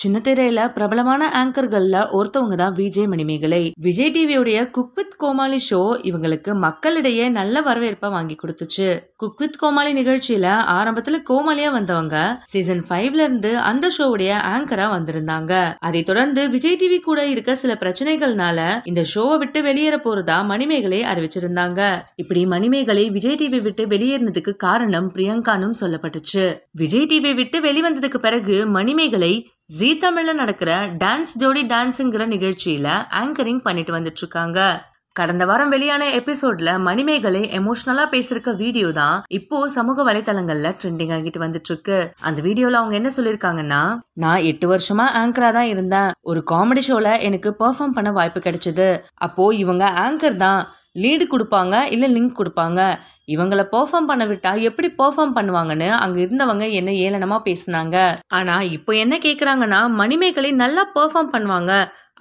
சின்ன திரையில பிரபலமான ஆங்கர்கள்ல ஒருத்தவங்க தான் விஜய் மணிமேகலை. விஜய் டிவியோடைய குக் வித் கோமாளி ஷோ இவங்களுக்கு மக்களிடையே நல்ல வரவேற்பை வாங்கி கொடுத்துச்சு. குக் வித் கோமாளி நிகழ்ச்சியில ஆரம்பத்துல கோமாளியா வந்தவங்க சீசன் 5ல இருந்து அந்த ஷோவுடைய ஆங்கரா வந்திருந்தாங்க. அதை தொடர்ந்து விஜய் டிவி கூட இருக்க சில பிரச்சனைகள்னால இந்த ஷோவை விட்டு வெளியேற போறதா மணிமேகலை அறிவிச்சிருந்தாங்க. இப்படி மணிமேகலை விஜய் டிவி விட்டு வெளியேறினதுக்கு காரணம் பிரியங்கானும் சொல்லப்பட்டுச்சு. விஜய் டிவி விட்டு வெளிவந்ததுக்கு பிறகு மணிமேகலை ஜீ தமிழ்ல நடக்கிற டான்ஸ் ஜோடி டான்ஸுங்கிற நிகழ்ச்சியில ஆங்கரிங் பண்ணிட்டு வந்துட்டு இருக்காங்க. கடந்த வாரம் வெளியான எபிசோட்ல மணிமேகலை எமோஷனலா பேசிருக்க வீடியோ தான் இப்போ சமூக வலைதளங்கள்ல ட்ரெண்டிங் ஆகிட்டு வந்துட்டு இருக்கு. அந்த வீடியோல அவங்க என்ன சொல்லிருக்காங்கன்னா, நான் 8 வருஷமா ஆங்கரா தான் இருந்தேன். ஒரு காமெடி ஷோல எனக்கு பெர்ஃபார்ம் பண்ண வாய்ப்பு கிடைச்சது. அப்போ இவங்க ஆங்கர் தான், லீடு கொடுப்பாங்க இல்ல லிங்க் கொடுப்பாங்க. இவங்கள பெர்ஃபார்ம் பண்ண விட்டா எப்படி பெர்ஃபார்ம் பண்ணுவாங்கன்னு அங்க இருந்தவங்க என்ன ஏளனமா பேசினாங்க. ஆனா இப்போ என்ன கேக்குறாங்கன்னா, மணிமேகலை நல்லா பெர்ஃபார்ம் பண்ணுவாங்க,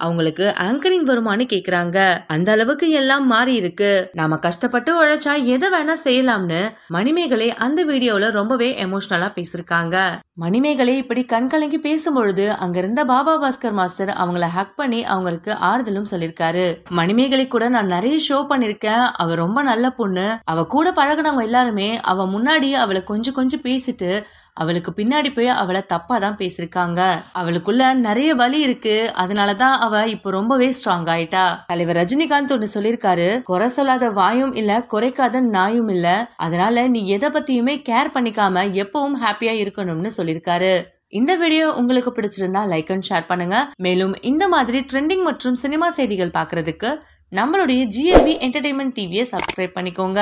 அவங்களுக்கு ஆங்கரிங் வருமானு கேக்குறாங்க. அந்த அளவுக்கு எல்லாம் மாறி இருக்கு. நாம கஷ்டப்பட்டு உழைச்சா எதை வேணா செய்யலாம்னு மணிமேகலை அந்த வீடியோல ரொம்பவே எமோஷனலா பேசிருக்காங்க. மணிமேகலை இப்படி கண்கலங்கி பேசும்பொழுது அங்க இருந்த பாபா பாஸ்கர் மாஸ்டர் அவங்கள ஹக் பண்ணி அவங்களுக்கு ஆறுதலும் சொல்லிருக்காரு. மணிமேகலை கூட நான் நிறைய ஷோ பண்ணிருக்கேன், அவ ரொம்ப நல்ல பொண்ணு, அவ கூட பழகினவங்க எல்லாருமே அவ முன்னாடி அவளை கொஞ்சம் பேசிட்டு அவளுக்கு பின்னாடி போய் அவளை தப்பா தான் பேசிருக்காங்க. அவளுக்குள்ள நிறைய வலி இருக்கு, அதனாலதான் அவ இப்ப ரொம்பவே ஸ்ட்ராங் ஆயிட்டா. தலைவர் ரஜினிகாந்த் ஒண்ணு சொல்லிருக்காரு, குறை சொல்லாத வாயும் இல்ல குறைக்காத நாயும் இல்ல, அதனால நீ எதை பத்தியுமே கேர் பண்ணிக்காம எப்பவும் ஹாப்பியா இருக்கணும்னு சொல்லிருக்காரு. இந்த வீடியோ உங்களுக்கு பிடிச்சிருந்தா லைக் அண்ட் ஷேர் பண்ணுங்க. மேலும் இந்த மாதிரி ட்ரெண்டிங் மற்றும் சினிமா செய்திகள் பாக்குறதுக்கு நம்மளுடைய GLV என்டர்டைன்மெண்ட் டிவியை சப்ஸ்கிரைப் பண்ணிக்கோங்க.